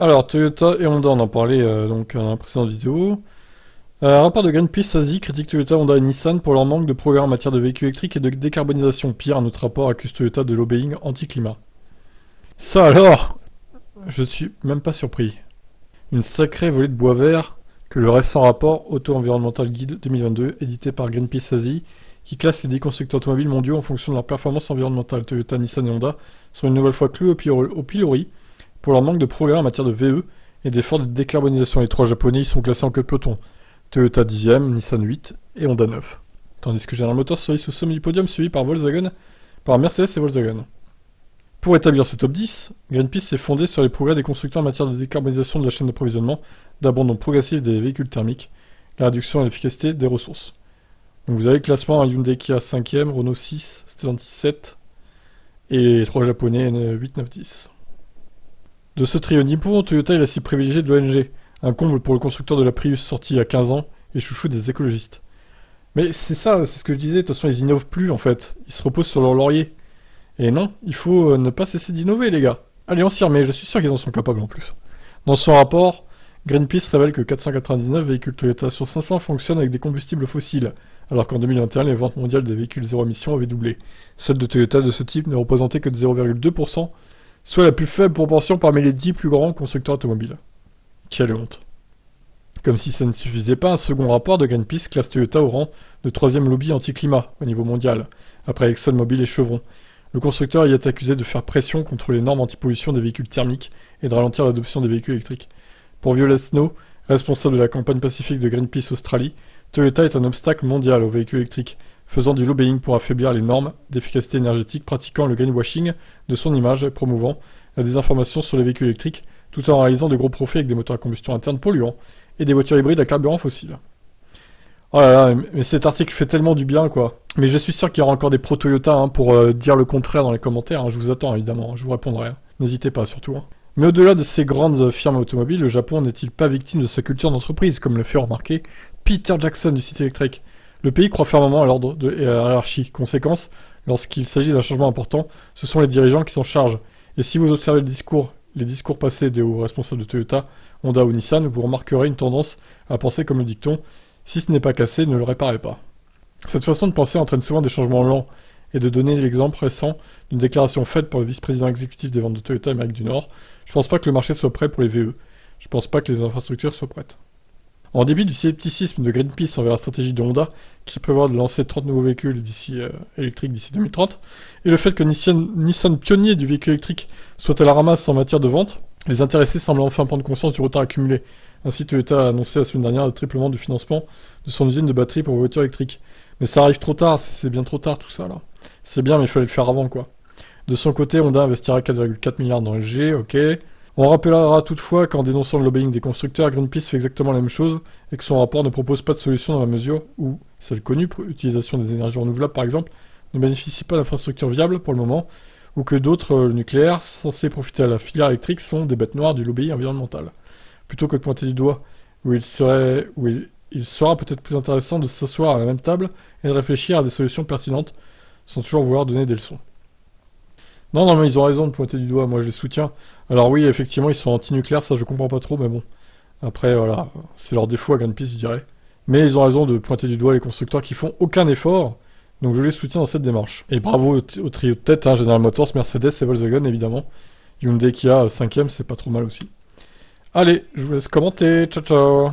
Alors, Toyota et Honda, on en parlait donc dans la précédente vidéo. Un rapport de Greenpeace Asie critique Toyota, Honda et Nissan pour leur manque de progrès en matière de véhicules électriques et de décarbonisation. Pire, un autre rapport accuse Toyota de lobbying anti-climat. Ça alors, je suis même pas surpris. Une sacrée volée de bois vert que le récent rapport Auto-Environmental Guide 2022, édité par Greenpeace Asie, qui classe les 10 constructeurs automobiles mondiaux en fonction de leur performance environnementale. Toyota, Nissan et Honda sont une nouvelle fois cloués au pilori pour leur manque de progrès en matière de VE et d'efforts de décarbonisation. Les 3 japonais y sont classés en queue de peloton. Toyota 10e, Nissan 8 et Honda 9. Tandis que General Motors se hisse au sommet du podium, suivi par Mercedes et Volkswagen. Pour établir ce top 10, Greenpeace s'est fondé sur les progrès des constructeurs en matière de décarbonisation de la chaîne d'approvisionnement, d'abandon progressif des véhicules thermiques, la réduction et l'efficacité des ressources. Donc vous avez le classement, Hyundai Kia 5e, Renault 6, Stellantis 7 et les 3 japonais 8, 9, 10. De ce trio nippon, Toyota est la cible privilégiée de l'ONG, un comble pour le constructeur de la Prius sorti il y a 15 ans et chouchou des écologistes. Mais c'est ça, c'est ce que je disais, de toute façon ils innovent plus en fait, ils se reposent sur leur laurier. Et non, il faut ne pas cesser d'innover les gars. Allez, on s'y remet, je suis sûr qu'ils en sont capables en plus. Dans son rapport, Greenpeace révèle que 499 véhicules Toyota sur 500 fonctionnent avec des combustibles fossiles, alors qu'en 2021, les ventes mondiales des véhicules zéro émission avaient doublé. Celles de Toyota de ce type ne représentaient que de 0,2%, soit la plus faible proportion parmi les 10 plus grands constructeurs automobiles. Quelle honte. Comme si ça ne suffisait pas, un second rapport de Greenpeace classe Toyota au rang de 3e lobby anti-climat au niveau mondial, après ExxonMobil et Chevron. Le constructeur y est accusé de faire pression contre les normes anti-pollution des véhicules thermiques et de ralentir l'adoption des véhicules électriques. Pour Violet Snow, responsable de la campagne pacifique de Greenpeace Australie, Toyota est un obstacle mondial aux véhicules électriques, faisant du lobbying pour affaiblir les normes d'efficacité énergétique, pratiquant le greenwashing de son image et promouvant la désinformation sur les véhicules électriques, tout en réalisant de gros profits avec des moteurs à combustion interne polluants et des voitures hybrides à carburant fossile. Oh là là, mais cet article fait tellement du bien, quoi. Mais je suis sûr qu'il y aura encore des pro-Toyota pour dire le contraire dans les commentaires. Hein. Je vous attends, évidemment. Je vous répondrai. Hein. N'hésitez pas, surtout. Hein. Mais au-delà de ces grandes firmes automobiles, le Japon n'est-il pas victime de sa culture d'entreprise, comme le fait remarquer Peter Jackson du site électrique. Le pays croit fermement à l'ordre et à la hiérarchie. Conséquence, lorsqu'il s'agit d'un changement important, ce sont les dirigeants qui s'en chargent. Et si vous observez les discours passés des hauts responsables de Toyota, Honda ou Nissan, vous remarquerez une tendance à penser comme le dicton « Si ce n'est pas cassé, ne le réparez pas ». Cette façon de penser entraîne souvent des changements lents, et de donner l'exemple récent d'une déclaration faite par le vice-président exécutif des ventes de Toyota Amérique du Nord. Je pense pas que le marché soit prêt pour les VE. Je pense pas que les infrastructures soient prêtes. En dépit du scepticisme de Greenpeace envers la stratégie de Honda, qui prévoit de lancer 30 nouveaux véhicules électriques d'ici 2030, et le fait que Nissan, pionnier du véhicule électrique, soit à la ramasse en matière de vente, les intéressés semblent enfin prendre conscience du retard accumulé. Ainsi, Toyota a annoncé la semaine dernière le triplement du financement de son usine de batterie pour voitures électriques. Mais ça arrive trop tard, c'est bien trop tard tout ça là. C'est bien, mais il fallait le faire avant quoi. De son côté, Honda investira 4,4 milliards dans LG, ok. On rappellera toutefois qu'en dénonçant le lobbying des constructeurs, Greenpeace fait exactement la même chose et que son rapport ne propose pas de solution dans la mesure où celle connue pour l'utilisation des énergies renouvelables par exemple ne bénéficie pas d'infrastructures viables pour le moment, ou que d'autres nucléaires censés profiter à la filière électrique sont des bêtes noires du lobby environnemental. Plutôt que de pointer du doigt où il sera peut-être plus intéressant de s'asseoir à la même table et de réfléchir à des solutions pertinentes sans toujours vouloir donner des leçons. Non, mais ils ont raison de pointer du doigt, moi je les soutiens. Alors oui, effectivement, ils sont anti-nucléaires, ça je comprends pas trop, mais bon. Après, voilà, c'est leur défaut à Greenpeace, je dirais. Mais ils ont raison de pointer du doigt les constructeurs qui font aucun effort, donc je les soutiens dans cette démarche. Et bravo au trio de tête, hein, General Motors, Mercedes et Volkswagen, évidemment. Hyundai Kia 5ème, c'est pas trop mal aussi. Allez, je vous laisse commenter, ciao ciao.